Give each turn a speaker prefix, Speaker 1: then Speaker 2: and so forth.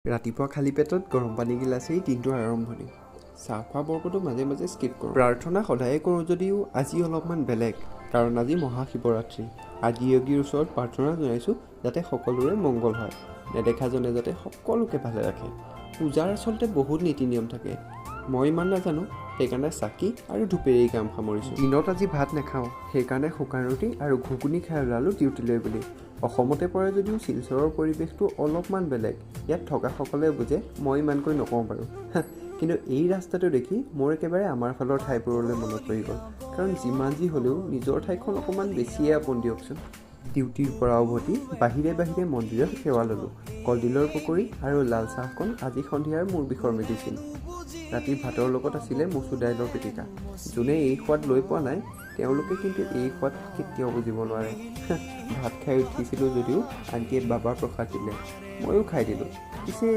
Speaker 1: ৰাতিপুৱা খালী পেটত গৰম পানী গিলাচেই দিনটোৰ আৰম্ভণি। চাহ খোৱা বৰ্গটো মাজে মাজে স্কিপ কৰোঁ। প্ৰাৰ্থনা সদায়ে কৰোঁ যদিও আজি অলপমান বেলেগ, কাৰণ আজি মহাশিৱৰাত্ৰি। আদি যোগীৰ ওচৰত প্ৰাৰ্থনা জনাইছোঁ যাতে সকলোৰে মংগল হয়, নেদেখাজনে যাতে সকলোকে ভালে ৰাখে। পূজাৰ আচলতে বহুত নীতি নিয়ম থাকে, মই ইমান নাজানো, সেইকাৰণে চাকি আৰু ধূপেৰেই কাম সামৰিছোঁ। দিনত আজি ভাত নাখাওঁ, সেইকাৰণে শুকান ৰুটি আৰু ঘুগুনি খাই ওলালোঁ ডিউটিলৈ বুলি। অসমতে পৰে যদিও শিলচৰৰ পৰিৱেশটো অলপমান বেলেগ। ইয়াত থকাসকলে বুজে, মই ইমানকৈ নকওঁ বাৰু। কিন্তু এই ৰাস্তাটো দেখি মোৰ একেবাৰে আমাৰ ফালৰ ঠাইবোৰলৈ মনত পৰি গ'ল, কাৰণ যিমান যি হ'লেও নিজৰ ঠাইখন অকণমান বেছিয়ে আপোন দিয়কচোন। ডিউটিৰ পৰা উভতি বাহিৰে বাহিৰে মন্দিৰত সেৱা ল'লোঁ। কলডিলৰ পকৰি আৰু লাল চাহকণ আজি সন্ধিয়াৰ মোৰ বিষৰ মেডিচিন। ৰাতি ভাতৰ লগত আছিলে মচুৰ দাইলৰ পিটিকা। যোনে এই সোৱাদ লৈ পোৱা নাই তেওঁলোকে কিন্তু এই সোৱাদ কেতিয়াও বুজিব নোৱাৰে। ভাত খাই উঠিছিলোঁ যদিও আণ্টিয়ে বাবাৰ প্ৰসাদ দিলে, ময়ো খাই দিলোঁ। পিছে